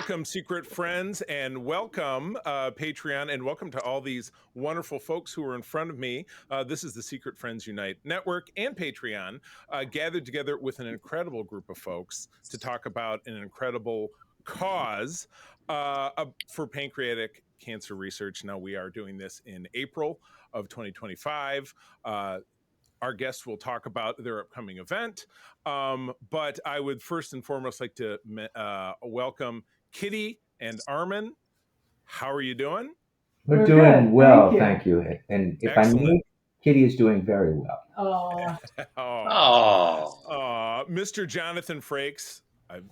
Welcome, secret friends, and welcome, Patreon, and welcome to all these wonderful folks who are in front of me. This is the Secret Friends Unite Network and Patreon, gathered together with an incredible group of folks to talk about an incredible cause for pancreatic cancer research. Now, we are doing this in April of 2025. Our guests will talk about their upcoming event. But I would first and foremost like to welcome Kitty and Armin. How are you doing? We're doing well, thank you. And if Excellent. I may, Kitty is doing very well. Mr. Jonathan Frakes, I'm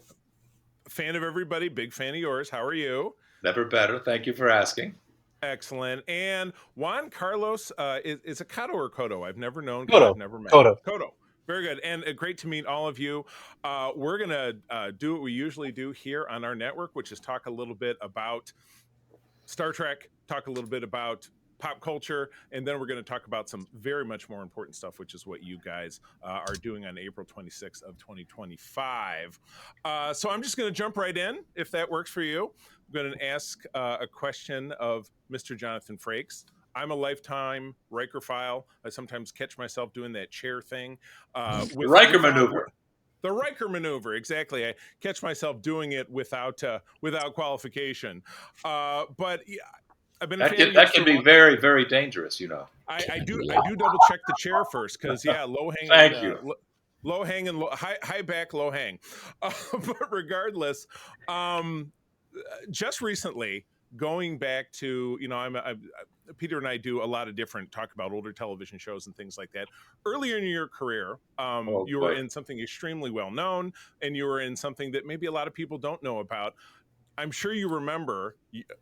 a fan of everybody, big fan of yours. How are you? Never better. Thank you for asking. Excellent. And Juan Carlos is a Coto or Coto? I've never known. Coto. I've never met. Coto. Very good. And great to meet all of you. We're going to do what we usually do here on our network, which is talk a little bit about Star Trek, talk a little bit about pop culture, and then we're going to talk about some very much more important stuff, which is what you guys are doing on April 26th of 2025. So I'm just going to jump right in, if that works for you. I'm going to ask a question of Mr. Jonathan Frakes. I'm a lifetime Riker-phile. I sometimes catch myself doing that chair thing. Riker maneuver. The Riker maneuver, exactly. I catch myself doing it without qualification. But yeah, I've been that can be very, very dangerous, you know. I do double check the chair first because low hang. Thank you. Low hang and high back, low hang. But regardless, just recently, going back to, Peter and I do a lot of different talk about older television shows and things like that. Earlier in your career, you were in something extremely well known, and you were in something that maybe a lot of people don't know about. I'm sure you remember,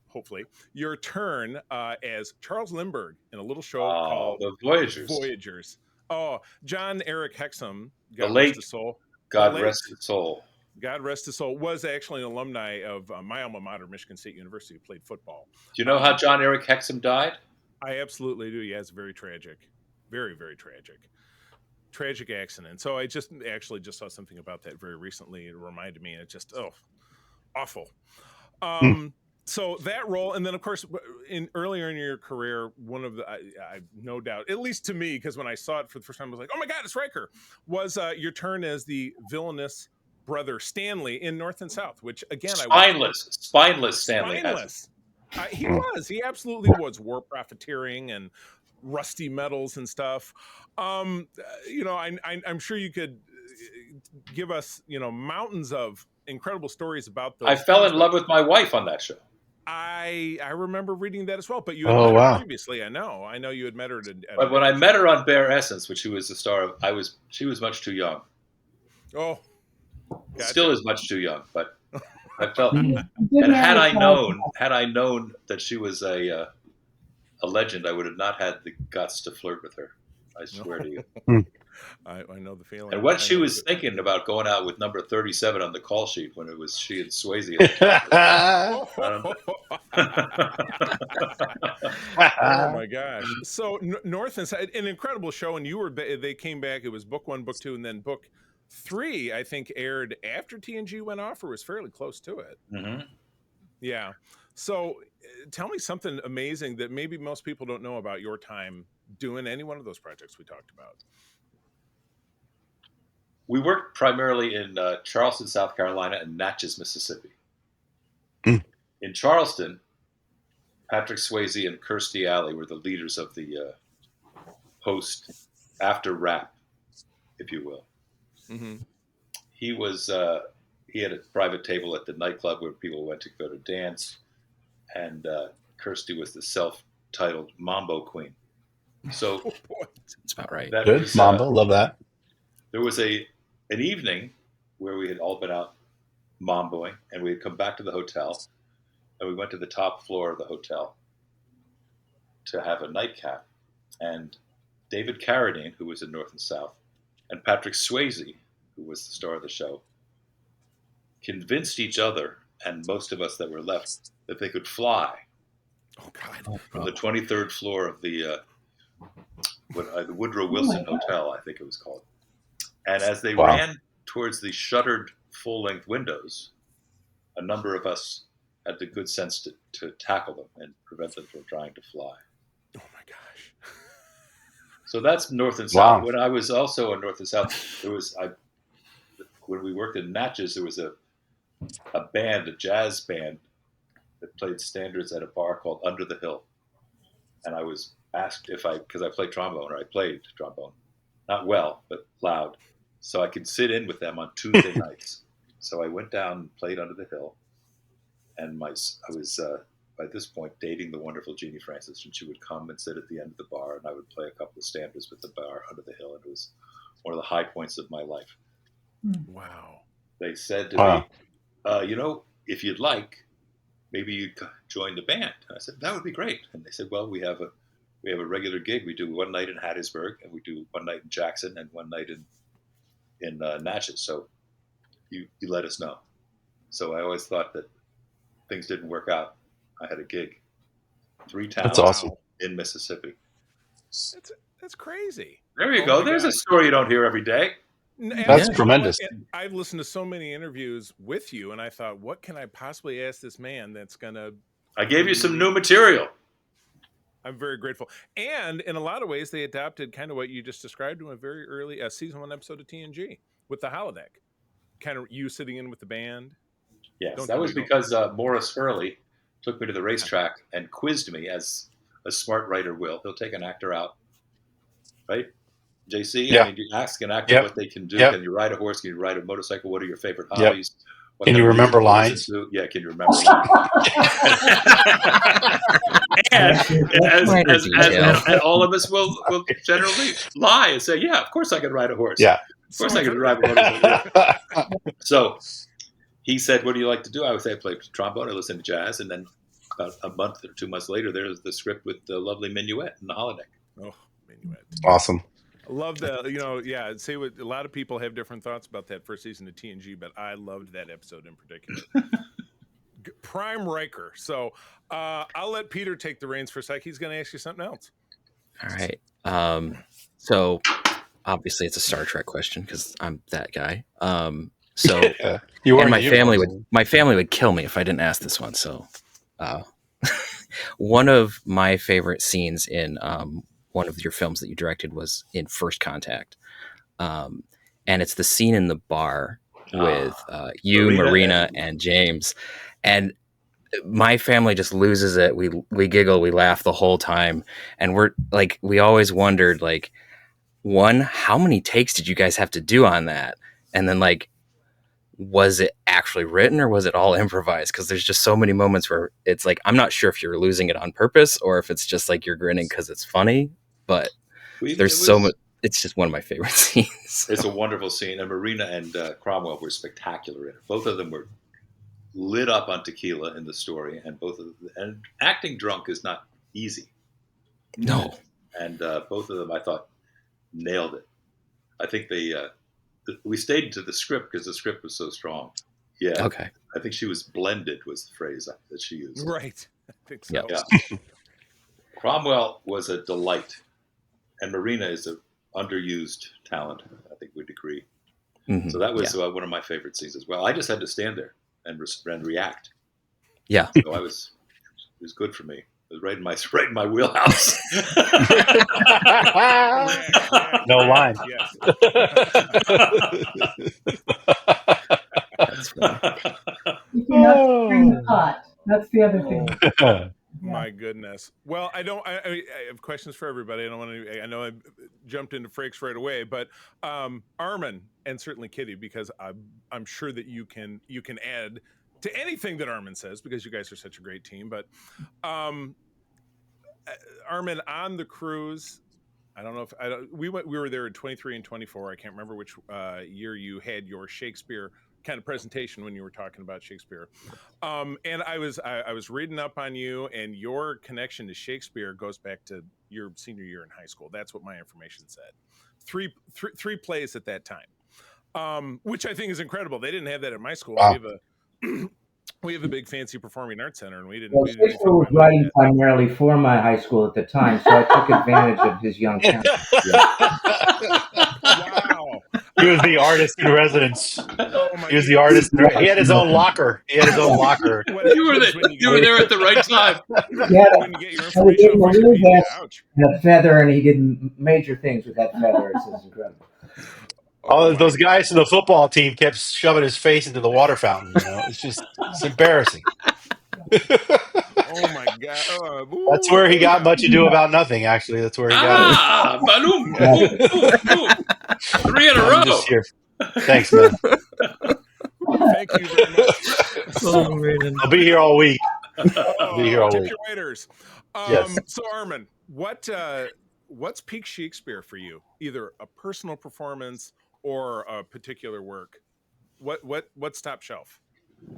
hopefully, your turn as Charles Lindbergh in a little show called The Voyagers. Oh, John Eric Hexum, God rest his soul. God rest his soul, was actually an alumni of my alma mater, Michigan State University, who played football. Do you know how John Eric Hexum died? I absolutely do. Yeah, it's very tragic. Very, very tragic. Tragic accident. So I just saw something about that very recently. It reminded me, and it just, awful. So that role, and then of course, earlier in your career, one of the, I no doubt, at least to me, because when I saw it for the first time, I was like, oh my God, it's Riker, was your turn as the villainous brother Stanley in North and South, which again, spineless Stanley. Spineless. He absolutely was. War profiteering and rusty metals and stuff. I'm sure you could give us, mountains of incredible stories about those. I fell in love with my wife on that show. I remember reading that as well, but you had met her previously. I know you had met her. But when I met her on Bare Essence, which she was the star of, she was much too young. Oh, gotcha. Still is much too young, but I felt. And had I known that she was a legend, I would have not had the guts to flirt with her. I swear to you. I know the feeling. And what she was thinking about going out with number 37 on the call sheet when it was she and Swayze. Oh my gosh! So North and South, an incredible show, and they came back. It was book 1, book 2, and then book 3. I think aired after TNG went off, or was fairly close to it. Mm-hmm. Yeah. So tell me something amazing that maybe most people don't know about your time doing any one of those projects we talked about. We worked primarily in Charleston, South Carolina, and Natchez, Mississippi. In Charleston, Patrick Swayze and Kirstie Alley were the leaders of the post after rap, if you will. Mm-hmm. He had a private table at the nightclub where people went to go to dance, and Kirstie was the self-titled Mambo Queen. So that's about right. Good Mambo, love that. There was an evening where we had all been out mamboing, and we had come back to the hotel, and we went to the top floor of the hotel to have a nightcap. And David Carradine, who was in North and South, and Patrick Swayze, who was the star of the show, convinced each other and most of us that were left that they could fly. Oh God! From the 23rd floor of the Woodrow Wilson Hotel, I think it was called. And as they ran towards the shuttered full-length windows, a number of us had the good sense to tackle them and prevent them from trying to fly. Oh my gosh! So that's North and South. Wow. When I was also in North and South, when we worked in Natchez, there was a jazz band that played standards at a bar called Under the Hill, and I was asked because I played trombone, or I played trombone, not well but loud, so I could sit in with them on Tuesday nights. So I went down and played Under the Hill, and I was by this point dating the wonderful Jeannie Francis, and she would come and sit at the end of the bar, and I would play a couple of standards with the bar Under the Hill, and it was one of the high points of my life. Wow. They said to me, if you'd like, maybe you'd join the band. And I said, that would be great. And they said, well, we have a regular gig. We do one night in Hattiesburg, and we do one night in Jackson, and one night in Natchez. So you let us know. So I always thought that things didn't work out. I had a gig, 3 towns That's awesome. in Mississippi. That's crazy. There you go. There's a story you don't hear every day. That's tremendous. I've listened to so many interviews with you, and I thought, what can I possibly ask this man that's gonna? I gave you some new material. I'm very grateful. And in a lot of ways, they adapted kind of what you just described in a very early season 1 episode of TNG with the holodeck. Kind of you sitting in with the band. Yes, that was because Morris Hurley took me to the racetrack and quizzed me, as a smart writer will. He'll take an actor out, right? JC, Yeah. I mean, you ask an actor what they can do. Yep. Can you ride a horse? Can you ride a motorcycle? What are your favorite Yep. hobbies? What Can kind you of music remember do you lines? listen to? Yeah, can you remember lines? and all of us will generally lie and say, yeah, of course I can ride a horse. Yeah. Of course I can drive a motorcycle. So he said, what do you like to do? I would say I play trombone, I listen to jazz, and then about a month or 2 months later, there's the script with the lovely Minuet in the holodeck. Oh, Minuet. Awesome. I love that. Say what a lot of people have different thoughts about that first season of TNG, but I loved that episode in particular. Prime Riker. So I'll let Peter take the reins for a sec. He's going to ask you something else. All right. So obviously it's a Star Trek question because I'm that guy. So my family would kill me if I didn't ask this one. So one of my favorite scenes in one of your films that you directed was in First Contact. And it's the scene in the bar with you, Marina, and James. And my family just loses it. We giggle, we laugh the whole time. And we always wondered, one, how many takes did you guys have to do on that? And then was it actually written or was it all improvised? Because there's just so many moments where it's I'm not sure if you're losing it on purpose or if it's just you're grinning because it's funny, but so much. It's just one of my favorite scenes. It's a wonderful scene. And Marina and Cromwell were spectacular in it. Both of them were lit up on tequila in the story, and and acting drunk is not easy. No. And both of them, I thought, nailed it. I think we stayed to the script because the script was so strong. Yeah. Okay. I think she was blended was the phrase that she used. Right. I think so. Yeah. Cromwell was a delight, and Marina is an underused talent. I think we'd agree. Mm-hmm. So that was one of my favorite scenes as well. I just had to stand there and react. Yeah. So it was good for me. It was right in my wheelhouse. No line. Yes. That's funny. You cannot bring the pot. That's the other thing. My goodness. Well, I have questions for everybody. I know I jumped into Frakes right away, but Armin and certainly Kitty, because I'm sure that you can add to anything that Armin says because you guys are such a great team. But Armin, on the cruise, I don't know if we were there in 23 and 24. I can't remember which year you had your Shakespeare kind of presentation when you were talking about Shakespeare. And I was reading up on you, and your connection to Shakespeare goes back to your senior year in high school. That's what my information said. Three plays at that time, which I think is incredible. They didn't have that at my school. Wow. We have a big fancy performing arts center, and we didn't. Well, Shakespeare was writing primarily for my high school at the time, so I took advantage of his young talent. Wow. He was the artist in residence. Oh my He was the goodness. artist. He had his own locker. You were there at the right time. When you get your And we gave information him a off little Wikipedia, vest ouch. and a feather, and he did major things with that feather. It's just incredible. All my those God. guys from the football team kept shoving his face into the water fountain. It's embarrassing. Oh my God. That's where he got Much Ado About Nothing. Actually, that's where he got it. Balloon. Boom. 3 in a row. I'm just here. Thanks, man. Thank you very much. I'll be here all week. I'll be here all Tip week. your waiters. Yes. So Armin, what's peak Shakespeare for you? Either a personal performance or a particular work. What's top shelf?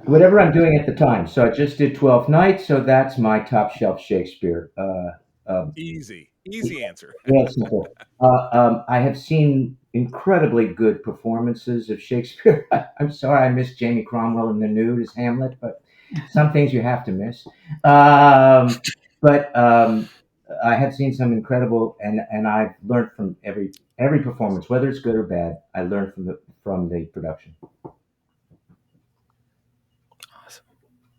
Whatever I'm doing at the time. So I just did 12 Nights, so that's my top shelf Shakespeare. Easy answer. Yeah, simple. I have seen incredibly good performances of Shakespeare. I'm sorry I missed Jamie Cromwell in The Nude as Hamlet, but some things you have to miss. But I have seen some incredible, and I've learned from every performance, whether it's good or bad. I learned from the production.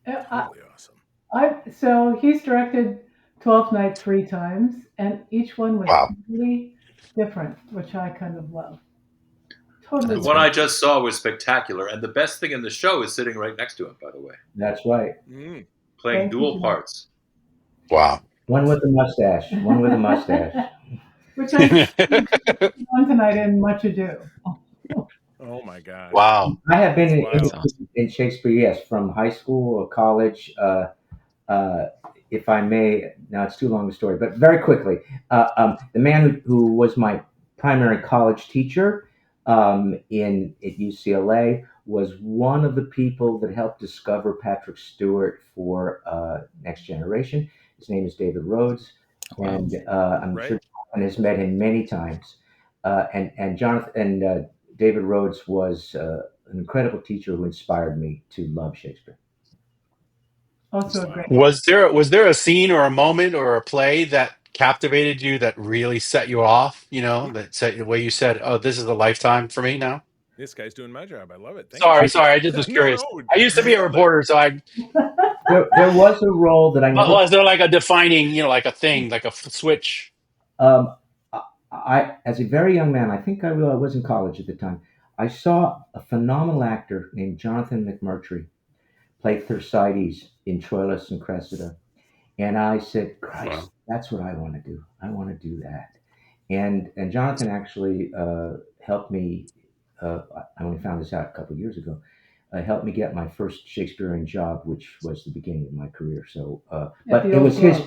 Really awesome. So he's directed 12 Nights 3 times, and each one was totally different, which I kind of love. Totally. The one I just saw was spectacular, and the best thing in the show is sitting right next to him, by the way. That's right. Playing dual parts. Wow. One with a mustache. One with a mustache. Which I on tonight in Much Ado. Oh my God! Wow. I have been in Shakespeare, yes, from high school or college. If I may, now it's too long a story, but very quickly, the man who was my primary college teacher at UCLA was one of the people that helped discover Patrick Stewart for Next Generation. His name is David Rhodes, and I'm sure Jonathan has met him many times. And David Rhodes was an incredible teacher who inspired me to love Shakespeare. Also great. Was there a scene or a moment or a play that captivated you that really set you off? That set the way you said, "Oh, this is a lifetime for me now." This guy's doing my job. I love it. Sorry. I just was curious. I used to be a reporter, so there was a role that I never. Was there like a defining, like a thing, like a switch? I, as a very young man, I think I was in college at the time. I saw a phenomenal actor named Jonathan McMurtry play Thersites in Troilus and Cressida, and I said, "Christ, that's what I want to do. I want to do that." And Jonathan actually helped me. I only found this out a couple of years ago. Helped me get my first Shakespearean job, which was the beginning of my career. So, but it was his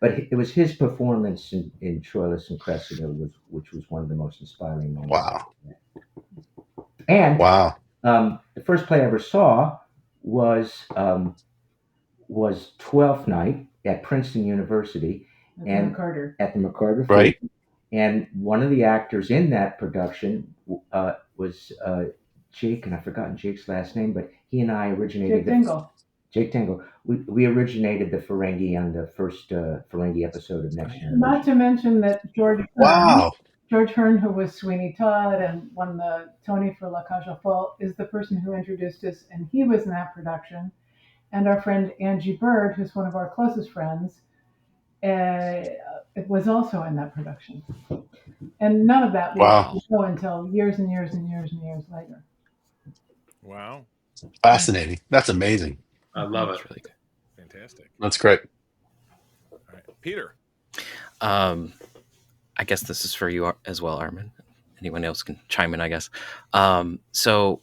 But it was his performance in Troilus and Cressida, which was one of the most inspiring moments. Wow! And the first play I ever saw was Twelfth Night at Princeton University, at the McCarter. Right. And one of the actors in that production was Jake, and I've forgotten Jake's last name, but he and I originated Jake Tingle. We originated the Ferengi on the first Ferengi episode of Next Generation. Not to mention that George Hearn, who was Sweeney Todd and won the Tony for La Cage aux Folles, is the person who introduced us, and he was in that production. And our friend Angie Bird, who's one of our closest friends, it was also in that production. And none of that will go until years and years and years and years later. Wow. Fascinating. That's amazing. I love it. That's really good. Fantastic. That's great. All right. Peter. I guess this is for you as well, Armin. Anyone else can chime in, I guess. So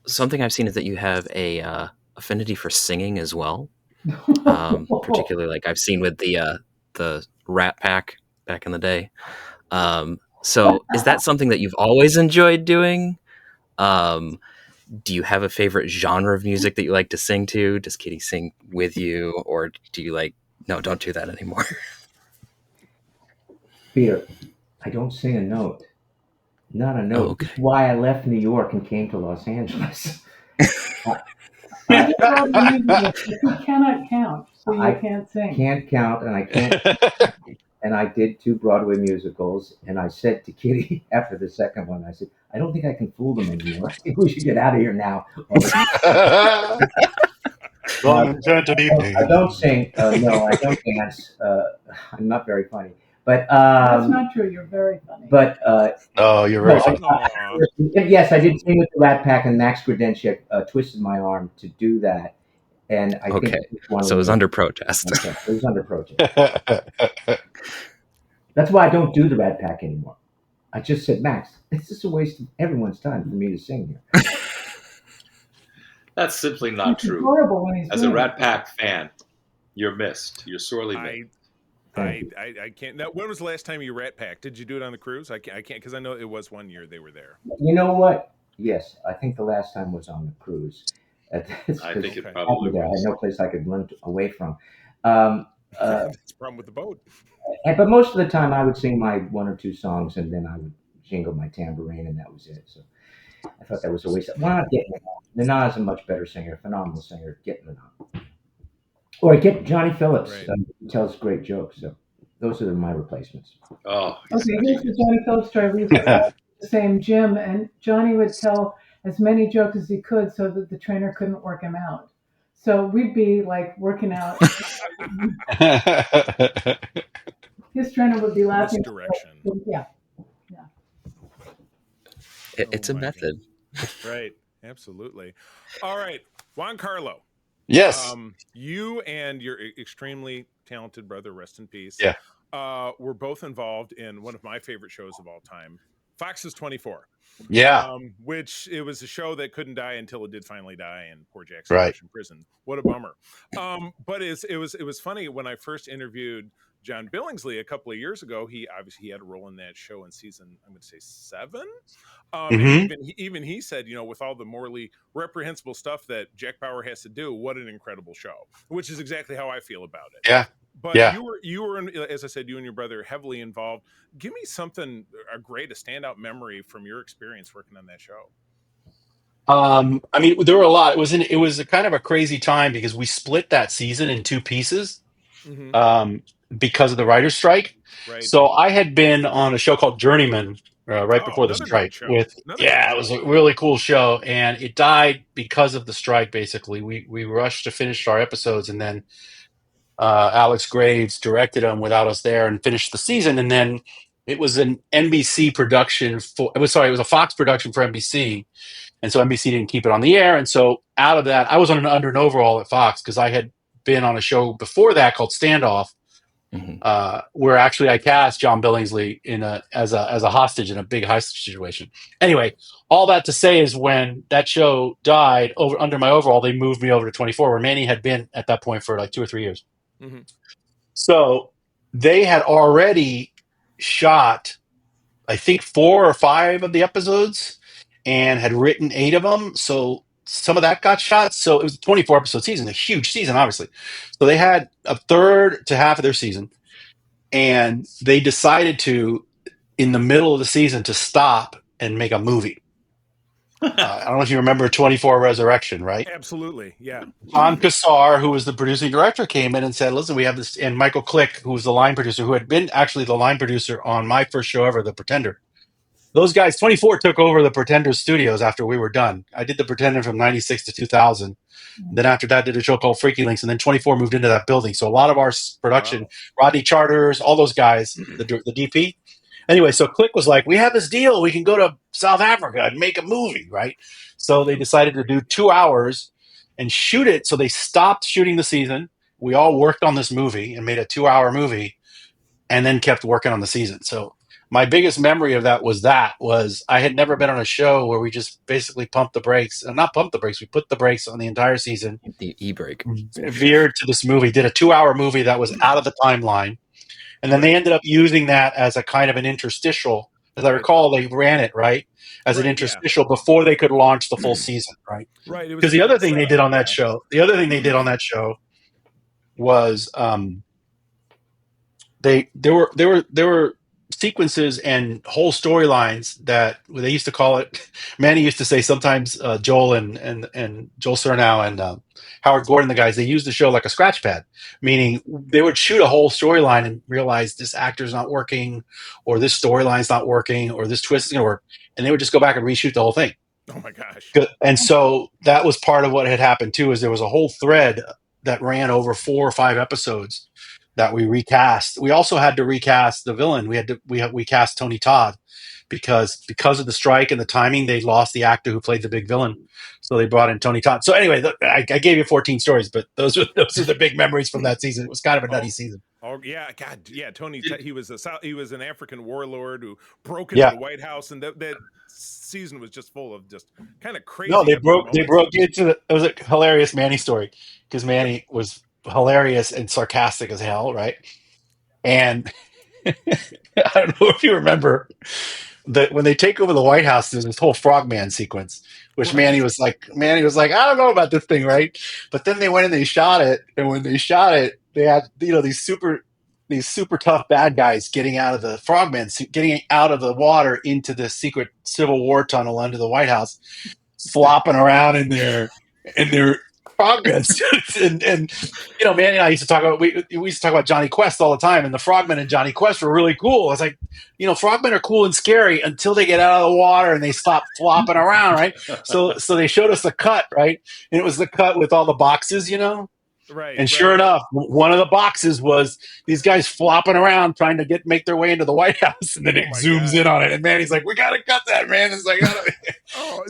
something I've seen is that you have a affinity for singing as well. Particularly like I've seen with the Rat Pack back in the day. So is that something that you've always enjoyed doing? Do you have a favorite genre of music that you like to sing to? Does Kitty sing with you? Or do you no, don't do that anymore? Peter, I don't sing a note. Not a note. Okay. That's why I left New York and came to Los Angeles. You cannot count, so you can't sing. Can't count, and I can't. and I did 2 Broadway musicals. And I said to Kitty after the second one, I said, I don't think I can fool them anymore. I think we should get out of here now. I don't sing. No, I don't dance. I'm not very funny. But That's not true. You're very funny. But oh, you're very funny. Yes, I did sing with the Rat Pack, and Max Grudenchik twisted my arm to do that. And I think so it was under protest. Okay. It was under protest. That's why I don't do the Rat Pack anymore. I just said, Max, it's just a waste of everyone's time for me to sing here. That's simply not true. Horrible when he's As a Rat Pack fan, you're missed. You're sorely missed. I can't. Now, when was the last time you Rat Packed? Did you do it on the cruise? I can't because I know it was one year they were there. You know what? Yes, I think the last time was on the cruise. I think it probably was. I had no place I could run away from. That's the problem with the boat. But most of the time, I would sing my 1 or 2 songs, and then I would jingle my tambourine, and that was it. So I thought that was a waste. Why not get Nana is a much better singer, phenomenal singer. Get Nana. Or get Johnny Phillips. Right. He tells great jokes. So those are my replacements. Oh, okay. Here's the Johnny Phillips story. We were at the same gym, and Johnny would tell as many jokes as he could, so that the trainer couldn't work him out. So we'd be like working out. His trainer would be laughing. Misdirection. Yeah. It's a method. Right. Absolutely. All right. Juan Carlo. Yes. You and your extremely talented brother, rest in peace, were both involved in one of my favorite shows of all time, Fox's 24. Yeah. Which it was a show that couldn't die until it did finally die, and poor Jackson was in prison. What a bummer. But it was funny when I first interviewed John Billingsley a couple of years ago. He obviously had a role in that show in season, I'm going to say 7. And even he said, with all the morally reprehensible stuff that Jack Bauer has to do, what an incredible show, which is exactly how I feel about it. Yeah. But you were, as I said, you and your brother heavily involved. Give me something, a standout memory from your experience working on that show. I mean, there were a lot. It was a kind of a crazy time because we split that season in 2 pieces because of the writer's strike. Right. So I had been on a show called Journeyman right before the strike. It was a really cool show, and it died because of the strike. Basically, we rushed to finish our episodes, and then Alex Graves directed them without us there and finished the season. And then it was an NBC production it was a Fox production for NBC. And so NBC didn't keep it on the air. And so out of that, I was under an overall at Fox because I had been on a show before that called Standoff, where actually I cast John Billingsley as a hostage in a big hostage situation. Anyway, all that to say is when that show died under my overall, they moved me over to 24, where Manny had been at that point for like 2 or 3 years. So they had already shot, I think, 4 or 5 of the episodes and had written 8 of them. So some of that got shot. So it was a 24 episode season, a huge season, obviously. So they had a third to half of their season, and they decided to, in the middle of the season, to stop and make a movie. I don't know if you remember 24 Resurrection, right? Absolutely, yeah. Tom Kassar, who was the producing director, came in and said, listen, we have this, and Michael Click, who was the line producer, who had been actually the line producer on my first show ever, The Pretender. Those guys, 24 took over the Pretender studios after we were done. I did The Pretender from 96 to 2000. Then after that, did a show called Freaky Links, and then 24 moved into that building. So a lot of our production, Rodney Charters, all those guys, the DP. Anyway, so Click was like, we have this deal. We can go to South Africa and make a movie, right? So they decided to do 2 hours and shoot it. So they stopped shooting the season. We all worked on this movie and made a 2-hour movie and then kept working on the season. So my biggest memory of that was I had never been on a show where we just basically pumped the brakes. Not pumped the brakes. We put the brakes on the entire season. The e-brake. Veered to this movie, did a 2-hour movie that was out of the timeline. And then they ended up using that as a kind of an interstitial. As I recall, they ran it, as an interstitial before they could launch the full season, right? Right. Because the other thing they did on that show, was there were sequences and whole storylines that they used to call it. Manny used to say sometimes Joel and Joel Surnow and Howard Gordon, the guys, they used the show like a scratch pad, meaning they would shoot a whole storyline and realize this actor's not working, or this storyline's not working, or this twist is going to work, and they would just go back and reshoot the whole thing. Oh my gosh. And so that was part of what had happened too, is there was a whole thread that ran over 4 or 5 episodes that we recast. We also had to recast the villain. We cast Tony Todd because of the strike and the timing, they lost the actor who played the big villain. So they brought in Tony Todd. So anyway, I gave you 14 stories, but those are the big memories from that season. It was kind of a nutty season. Oh yeah, God, yeah. Tony, he was an African warlord who broke into the White House, and that season was just full of just kind of crazy. No, they broke into it was a hilarious Manny story because Manny was hilarious and sarcastic as hell, right? And I don't know if you remember that when they take over the White House, there's this whole Frogman sequence, which Manny was like, I don't know about this thing, right? But then they went and they shot it, and when they shot it, they had these super tough bad guys getting out of the Frogman suit, getting out of the water into the secret Civil War tunnel under the White House, flopping around in their Frogman suits. And Manny and I used to talk about we used to talk about Johnny Quest all the time, and the Frogmen and Johnny Quest were really cool. I was like, Frogmen are cool and scary until they get out of the water and they stop flopping around, right? So they showed us the cut, right? And it was the cut with all the boxes, Right. And sure enough, one of the boxes was these guys flopping around trying to make their way into the White House, and then it zooms in on it. And Manny's like, "We gotta cut that, man!" It's like,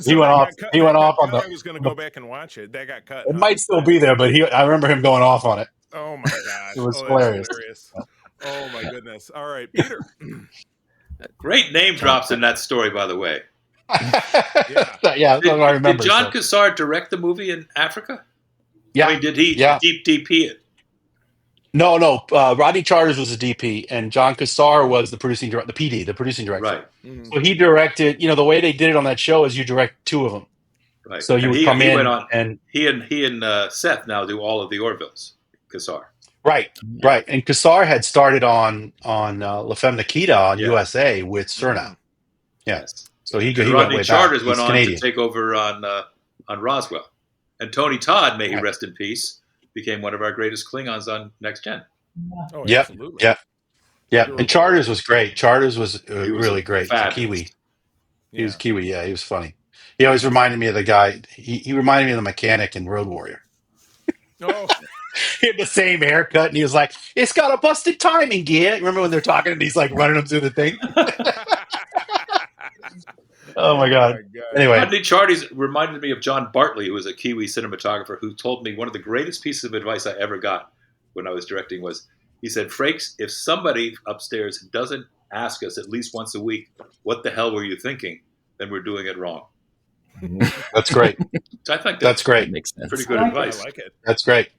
he went off. He went off on the. I was going to go back and watch it. That got cut. It might still be there, but I remember him going off on it. Oh my gosh! It was hilarious. Oh my goodness! All right, Peter. Great name drops in that story, by the way. Yeah, that's what I remember. Did John Cassar direct the movie in Africa? Yeah. I mean, did he deep DP it? No. Rodney Charters was the DP, and John Cassar was the producing director, the producing director. Right. Mm-hmm. So he directed. The way they did it on that show is you direct 2 of them. Right. So you would come in, and he and Seth now do all of the Orville's. Cassar. Right. And Cassar had started on La Femme Nikita on USA with Surnow. Yes. So he went way Charters back. went on to take over on Roswell. And Tony Todd, may he rest in peace, became one of our greatest Klingons on Next Gen. Oh, absolutely. Yeah. And Charters was great. Charters was really great. He's a Kiwi. He was Kiwi. Yeah, he was funny. He always reminded me of the guy. He reminded me of the mechanic in Road Warrior. Oh. He had the same haircut, and he was like, "It's got a busted timing gear." Remember when they're talking, and he's like running them through the thing? Oh my god! Anyway, Rodney Charters reminded me of John Bartley, who was a Kiwi cinematographer, who told me one of the greatest pieces of advice I ever got when I was directing was, he said, "Frakes, if somebody upstairs doesn't ask us at least once a week, what the hell were you thinking, then we're doing it wrong." That's great. So I think that's great. Makes sense. Pretty good advice. I like it. That's great.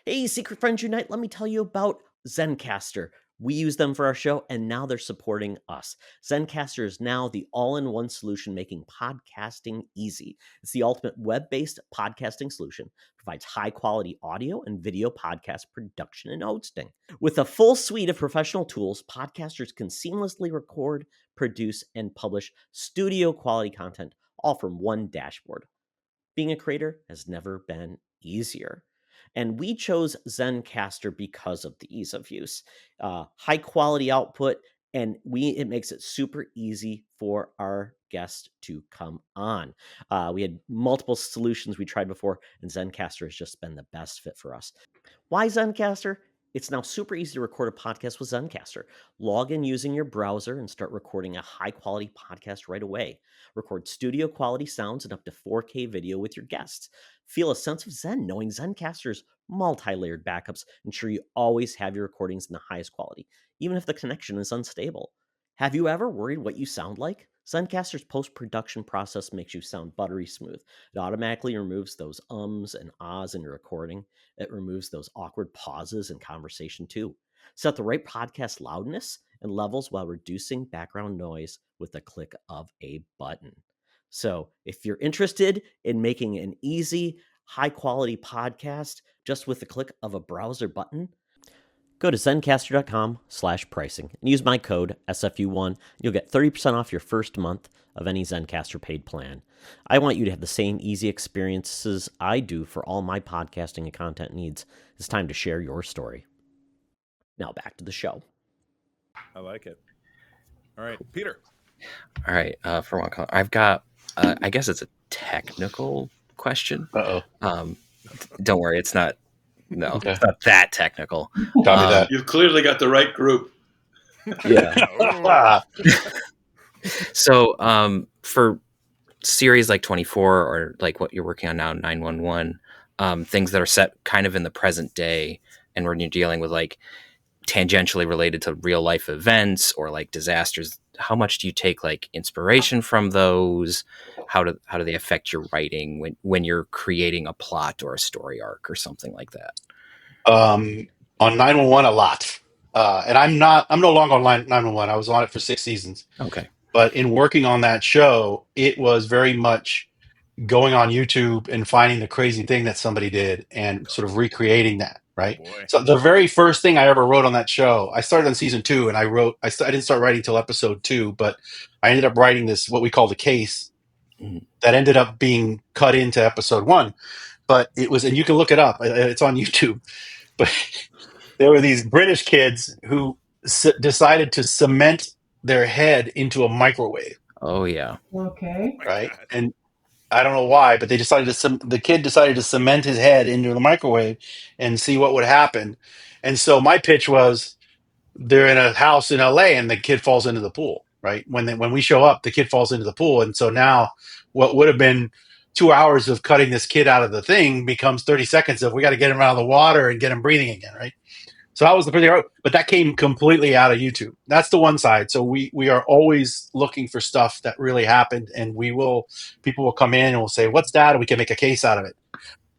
Hey, Secret Friends Unite, let me tell you about Zencastr. We use them for our show, and now they're supporting us. Zencastr is now the all-in-one solution making podcasting easy. It's the ultimate web-based podcasting solution. Provides high-quality audio and video podcast production and hosting. With a full suite of professional tools, podcasters can seamlessly record, produce, and publish studio-quality content, all from one dashboard. Being a creator has never been easier. And we chose Zencastr because of the ease of use, high quality output, and it makes it super easy for our guests to come on. We had multiple solutions we tried before, and Zencastr has just been the best fit for us. Why Zencastr? It's now super easy to record a podcast with Zencastr. Log in using your browser and start recording a high-quality podcast right away. Record studio-quality sounds and up to 4K video with your guests. Feel a sense of zen knowing Zencastr's multi-layered backups ensure you always have your recordings in the highest quality, even if the connection is unstable. Have you ever worried what you sound like? Zencastr's post-production process makes you sound buttery smooth. It automatically removes those ums and ahs in your recording. It removes those awkward pauses in conversation too. Set the right podcast loudness and levels while reducing background noise with the click of a button. So if you're interested in making an easy, high-quality podcast just with the click of a browser button, Go to Zencastr.com/pricing and use my code SFU1. You'll get 30% off your first month of any Zencastr paid plan. I want you to have the same easy experiences I do for all my podcasting and content needs. It's time to share your story. Now back to the show. I like it. All right, Peter. All right, for one call, I've got. I guess it's a technical question. Don't worry, it's not. No, okay. It's not that technical. Copy that. You've clearly got the right group. Yeah. So, for series like 24 or like what you're working on now, 911, things that are set kind of in the present day, and when you're dealing with like tangentially related to real life events or like disasters, how much do you take like inspiration from those? How do they affect your writing when you're creating a plot or a story arc or something like that? On 911, a lot. And I'm no longer on 911. I was on it for 6 seasons. Okay. But in working on that show, it was very much going on YouTube and finding the crazy thing that somebody did and sort of recreating that, right? So the very first thing I ever wrote on that show, I started on season 2, and I didn't start writing till episode 2, but I ended up writing this, what we call the case, that ended up being cut into episode 1. But it was, and you can look it up, it's on YouTube, but there were these British kids who decided to cement their head into a microwave. Oh yeah. Okay. Right. And I don't know why, but the kid decided to cement his head into the microwave and see what would happen. And so my pitch was, they're in a house in LA and the kid falls into the pool, right? When we show up, the kid falls into the pool. And so now what would have been 2 hours of cutting this kid out of the thing becomes 30 seconds of, we got to get him out of the water and get him breathing again, right? So that was the pretty hard, but that came completely out of YouTube. That's the one side. So we are always looking for stuff that really happened, and people will come in and will say, what's that? And we can make a case out of it.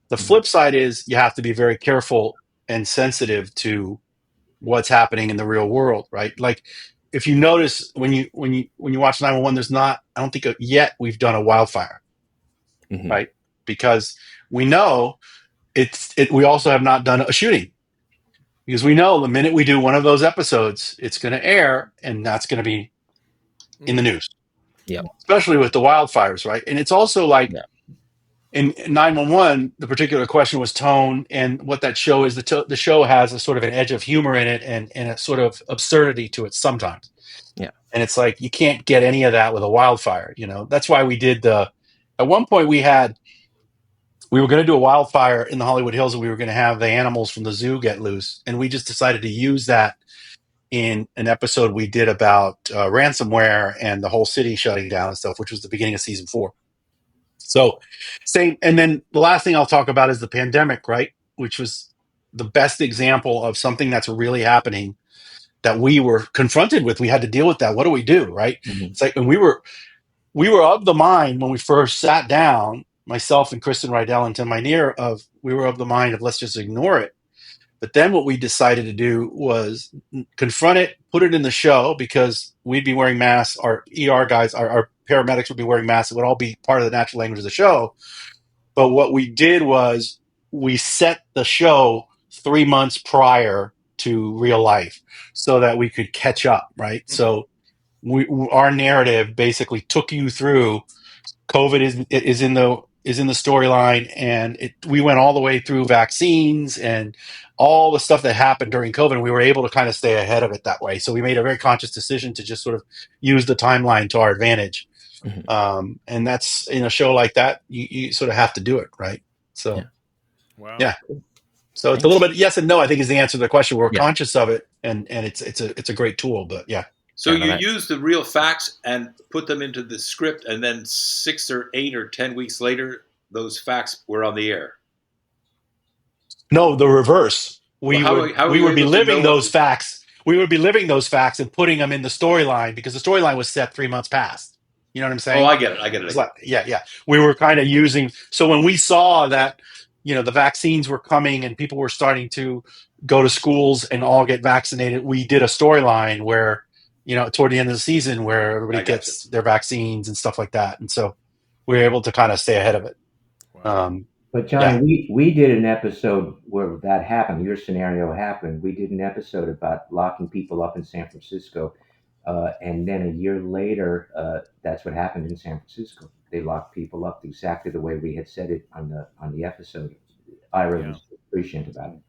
The flip side is you have to be very careful and sensitive to what's happening in the real world, right? Like if you notice when you watch 911, I don't think yet we've done a wildfire, right? Because we know we also have not done a shooting. Because we know the minute we do one of those episodes, it's going to air, and that's going to be in the news. Yeah. Especially with the wildfires, right? And it's also like in 911, the particular question was tone, and what that show is. The show has a sort of an edge of humor in it, and a sort of absurdity to it sometimes. Yeah. And it's like you can't get any of that with a wildfire. That's why we did at one point we were going to do a wildfire in the Hollywood Hills, and we were going to have the animals from the zoo get loose. And we just decided to use that in an episode we did about ransomware and the whole city shutting down and stuff, which was the beginning of season 4. So same. And then the last thing I'll talk about is the pandemic, right? Which was the best example of something that's really happening that we were confronted with. We had to deal with that. What do we do? Right. It's like, and we were of the mind when we first sat down, myself and Kristen Rydell and Tim Minear, we were of the mind of let's just ignore it. But then what we decided to do was confront it, put it in the show, because we'd be wearing masks. Our ER guys, our paramedics would be wearing masks. It would all be part of the natural language of the show. But what we did was we set the show 3 months prior to real life so that we could catch up, right? So our narrative basically took you through COVID is in the storyline, and we went all the way through vaccines and all the stuff that happened during COVID, and we were able to kind of stay ahead of it that way. So we made a very conscious decision to just sort of use the timeline to our advantage. And that's, in a show like that, you sort of have to do it, right? So, yeah. So it's a little bit yes and no, I think, is the answer to the question. We're conscious of it, and it's a great tool, but yeah. So you use the real facts and put them into the script, and then 6 or 8 or 10 weeks later, those facts were on the air. No, the reverse. We would be living those facts. We would be living those facts and putting them in the storyline, because the storyline was set 3 months past. You know what I'm saying? Oh, I get it. Like, yeah. We were kind of using. So when we saw that, the vaccines were coming and people were starting to go to schools and all get vaccinated, we did a storyline where, toward the end of the season, where everybody gets their vaccines and stuff like that. And so we were able to kind of stay ahead of it. Wow. But Johnny, we did an episode where that happened. Your scenario happened. We did an episode about locking people up in San Francisco, and then a year later, that's what happened in San Francisco. They locked people up exactly the way we had said it on the episode. Ira was appreciative about it.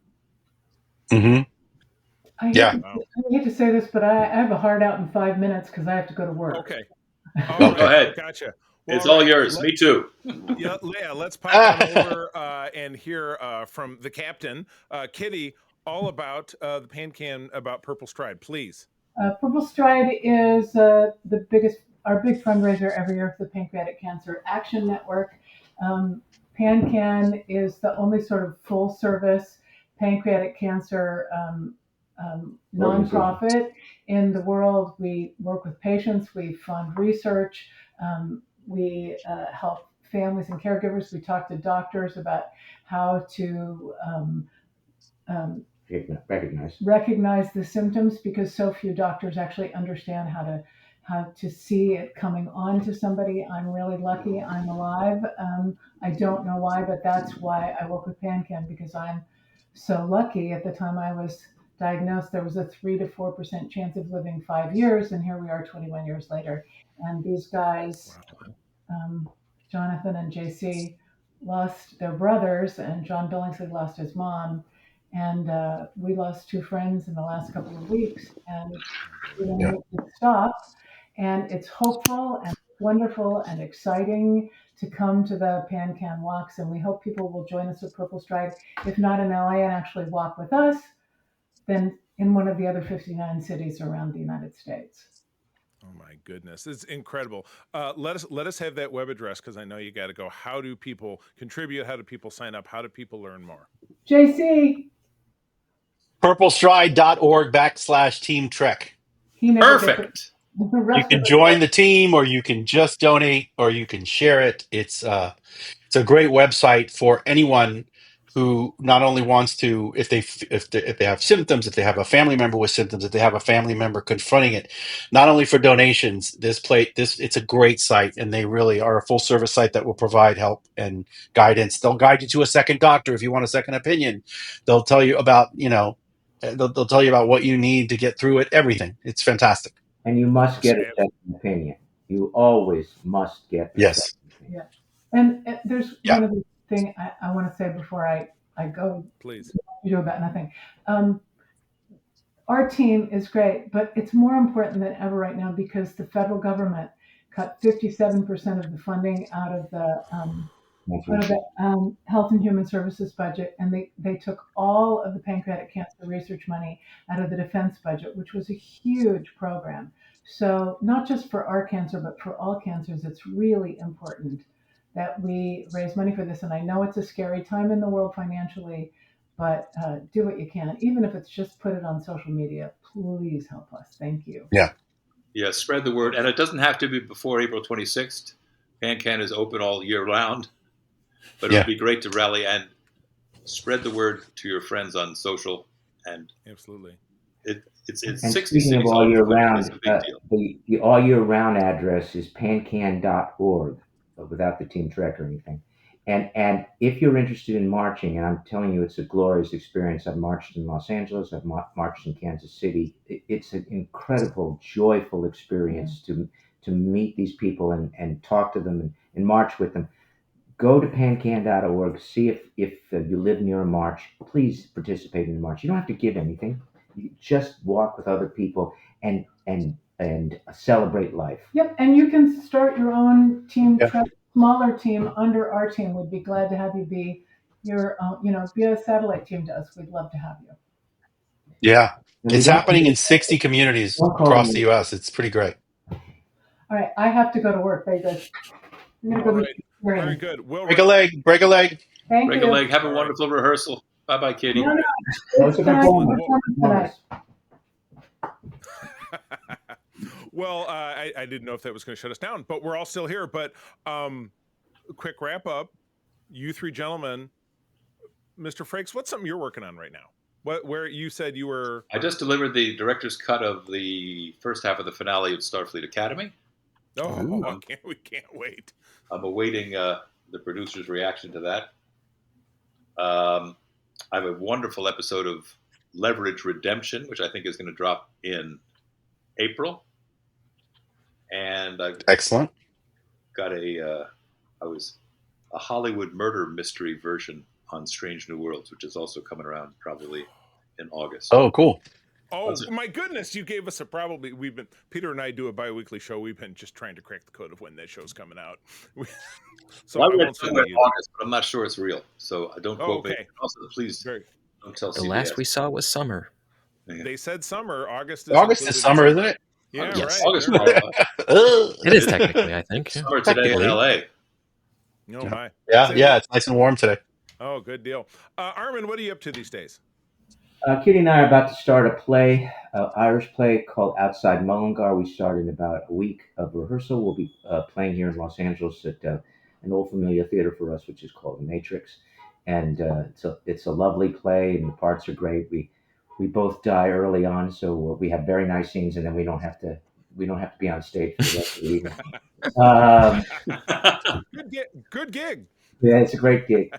Mm-hmm. I hate to say this, but I have a hard out in 5 minutes because I have to go to work. Okay. Go ahead. Gotcha. Well, it's all yours. Me too. Yeah, Leah, let's pop on over and hear from the captain, Kitty, all about the PanCan, about PurpleStride, please. PurpleStride is our big fundraiser every year for the Pancreatic Cancer Action Network. PanCan is the only sort of full service pancreatic cancer nonprofit in the world. We work with patients, we fund research, we help families and caregivers. We talk to doctors about how to recognize the symptoms, because so few doctors actually understand how to see it coming on to somebody. I'm really lucky I'm alive. I don't know why, but that's why I work with PanCan, because I'm so lucky. At the time I was diagnosed, there was a 3 to 4% chance of living 5 years, and here we are 21 years later. And these guys, Jonathan and JC, lost their brothers, and John Billingsley lost his mom. And we lost 2 friends in the last couple of weeks, and we don't know it to stop. And it's hopeful and wonderful and exciting to come to the PanCan walks, and we hope people will join us at PurpleStride, if not in LA and actually walk with us, then in one of the other 59 cities around the United States. Oh my goodness, it's incredible. Let us have that web address, because I know you got to go. How do people contribute? How do people sign up? How do people learn more? JC. PurpleStride.org/Team Trek. Perfect. You can join the team, or you can just donate, or you can share it. It's a great website for anyone who not only wants to, if they have symptoms, if they have a family member with symptoms, if they have a family member confronting it, not only for donations. It's a great site, and they really are a full service site that will provide help and guidance. They'll guide you to a second doctor if you want a second opinion. They'll tell you about they'll tell you about what you need to get through it. Everything. It's fantastic. And you must get a second opinion. You always must get a second opinion. Yeah. And there's one other thing I want to say before I go. Please. You do about nothing. Our team is great, but it's more important than ever right now, because the federal government cut 57% of the funding out of the Health and Human Services budget, and they took all of the pancreatic cancer research money out of the defense budget, which was a huge program. So not just for our cancer, but for all cancers, it's really important that we raise money for this. And I know it's a scary time in the world financially, but do what you can, even if it's just put it on social media. Please help us. Thank you. Yeah, spread the word. And it doesn't have to be before April 26th. PanCan is open all year round. But it would be great to rally and spread the word to your friends on social. And absolutely, it's and 60 speaking cities of all year round, it's a big deal. The all year round address is pancan.org, without the Team Trek or anything. And if you're interested in marching, and I'm telling you, it's a glorious experience. I've marched in Los Angeles. I've marched in Kansas City. It's an incredible, joyful experience to meet these people and talk to them and march with them. Go to pancan.org. See if you live near a march. Please participate in the march. You don't have to give anything. You just walk with other people and celebrate life. Yep, and you can start your own team, smaller team under our team. We'd be glad to have you be your, be a satellite team to us. We'd love to have you. Yeah, it's happening in 60 communities across the U.S. It's pretty great. All right, I have to go to work. Very good. Very good. Break a leg. Break a leg. Thank you. Break a leg. Have a wonderful rehearsal. Bye-bye, Kitty. Well, I didn't know if that was going to shut us down, but we're all still here. But quick wrap up. You 3 gentlemen, Mr. Frakes, what's something you're working on right now? Where you said you were... I just delivered the director's cut of the first half of the finale of Starfleet Academy. Oh, we can't wait. I'm awaiting the producer's reaction to that. I have a wonderful episode of Leverage Redemption, which I think is going to drop in April. And I've Excellent. got a Hollywood murder mystery version on Strange New Worlds, which is also coming around probably in August. Oh, cool. Oh my goodness! You gave us Peter and I do a bi-weekly show. We've been just trying to crack the code of when that show's coming out. So I won't say August, but I'm not sure it's real. So I don't quote me. Also, please don't tell CBS. The last we saw was summer. Yeah. They said summer. August is summer, isn't it? Yeah, yes. right. August. It is technically, I think. Summer today in LA. No, my. Yeah, it's nice and warm today. Oh, good deal. Armin, what are you up to these days? Kitty and I are about to start a play, Irish play called Outside Mullingar. We started in about a week of rehearsal. We'll be playing here in Los Angeles at an old familiar theater for us, which is called The Matrix. And it's a lovely play, and the parts are great. We both die early on, so we have very nice scenes, and then we don't have to be on stage for the rest of the evening. Good gig. Yeah, it's a great gig.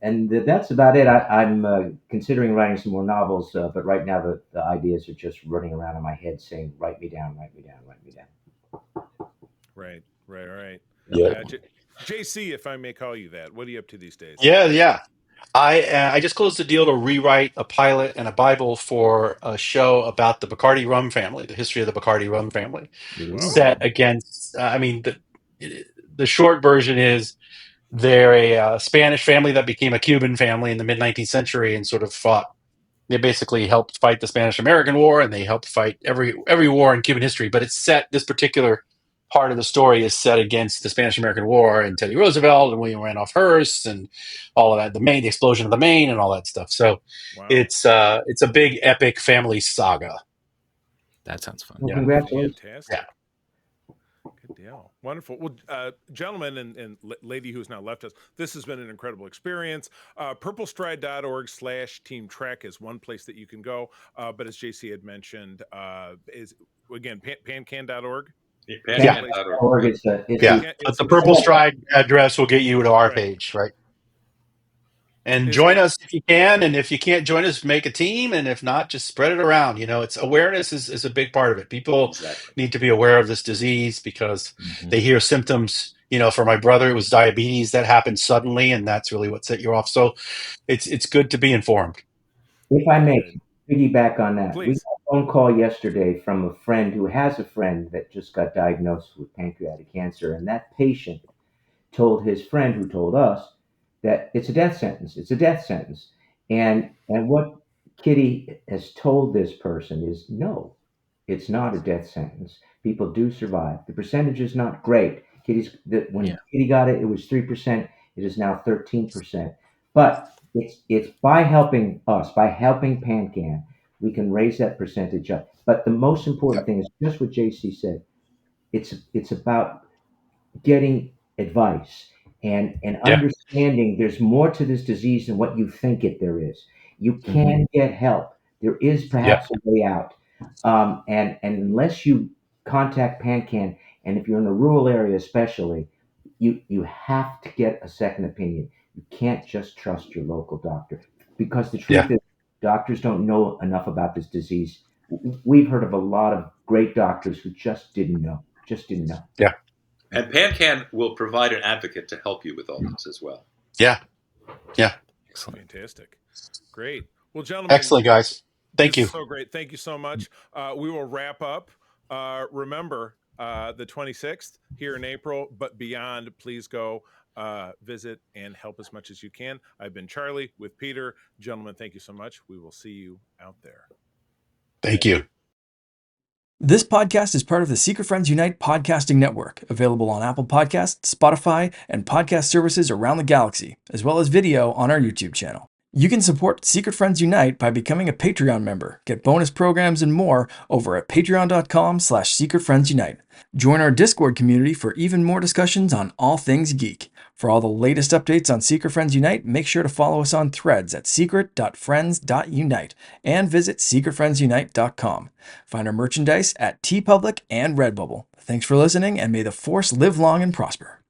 And that's about it. I'm considering writing some more novels, but right now the ideas are just running around in my head saying, write me down, write me down, write me down. Right. Yeah. JC, if I may call you that, what are you up to these days? Yeah. I just closed a deal to rewrite a pilot and a Bible for a show about the Bacardi rum family, the history of the Bacardi rum family, set against. The short version is they're a Spanish family that became a Cuban family in the mid 19th century and sort of fought. They basically helped fight the Spanish-American War, and they helped fight every war in Cuban history. But it's set. This particular part of the story is set against the Spanish-American War and Teddy Roosevelt and William Randolph Hearst and all of that. The explosion of the Maine, and all that stuff. So it's a big epic family saga. That sounds fun. Well, congratulations! Fantastic. Yeah. Good deal. Wonderful. Well, gentlemen and lady who's now left us, this has been an incredible experience. PurpleStride.org/Team Trek is one place that you can go. But as JC had mentioned, is again PanCan.org. PanCan.org. But the PurpleStride address will get you to our page, right? And join us if you can, and if you can't join us, make a team, and if not, just spread it around. It's awareness is a big part of it. People need to be aware of this disease because they hear symptoms. For my brother, it was diabetes that happened suddenly, and that's really what set you off. So it's good to be informed. If I may piggyback on that, please. We got a phone call yesterday from a friend who has a friend that just got diagnosed with pancreatic cancer, and that patient told his friend who told us that it's a death sentence. It's a death sentence. And what Kitty has told this person is, no, it's not a death sentence. People do survive. The percentage is not great. When Kitty got it, it was 3%. It is now 13%. But it's by helping us, by helping PanCan, we can raise that percentage up. But the most important thing is just what JC said. It's about getting advice and understanding there's more to this disease than what you think there is. You can get help. There is perhaps a way out. And unless you contact PanCan, and if you're in a rural area especially, you have to get a second opinion. You can't just trust your local doctor, because the truth is doctors don't know enough about this disease. We've heard of a lot of great doctors who just didn't know. Yeah. And PanCan will provide an advocate to help you with all this as well. Yeah. Excellent. Fantastic. Great. Well, gentlemen. Excellent, guys. Thank you. So great. Thank you so much. We will wrap up. Remember, the 26th here in April, but beyond, please go visit and help as much as you can. I've been Charlie with Peter. Gentlemen, thank you so much. We will see you out there. Thank you. This podcast is part of the Secret Friends Unite podcasting network, available on Apple Podcasts, Spotify, and podcast services around the galaxy, as well as video on our YouTube channel. You can support Secret Friends Unite by becoming a Patreon member, get bonus programs and more over at patreon.com/secretfriendsunite. Join our Discord community for even more discussions on all things geek. For all the latest updates on Secret Friends Unite, make sure to follow us on Threads at secret.friends.unite and visit secretfriendsunite.com. Find our merchandise at TeePublic and Redbubble. Thanks for listening, and may the Force live long and prosper.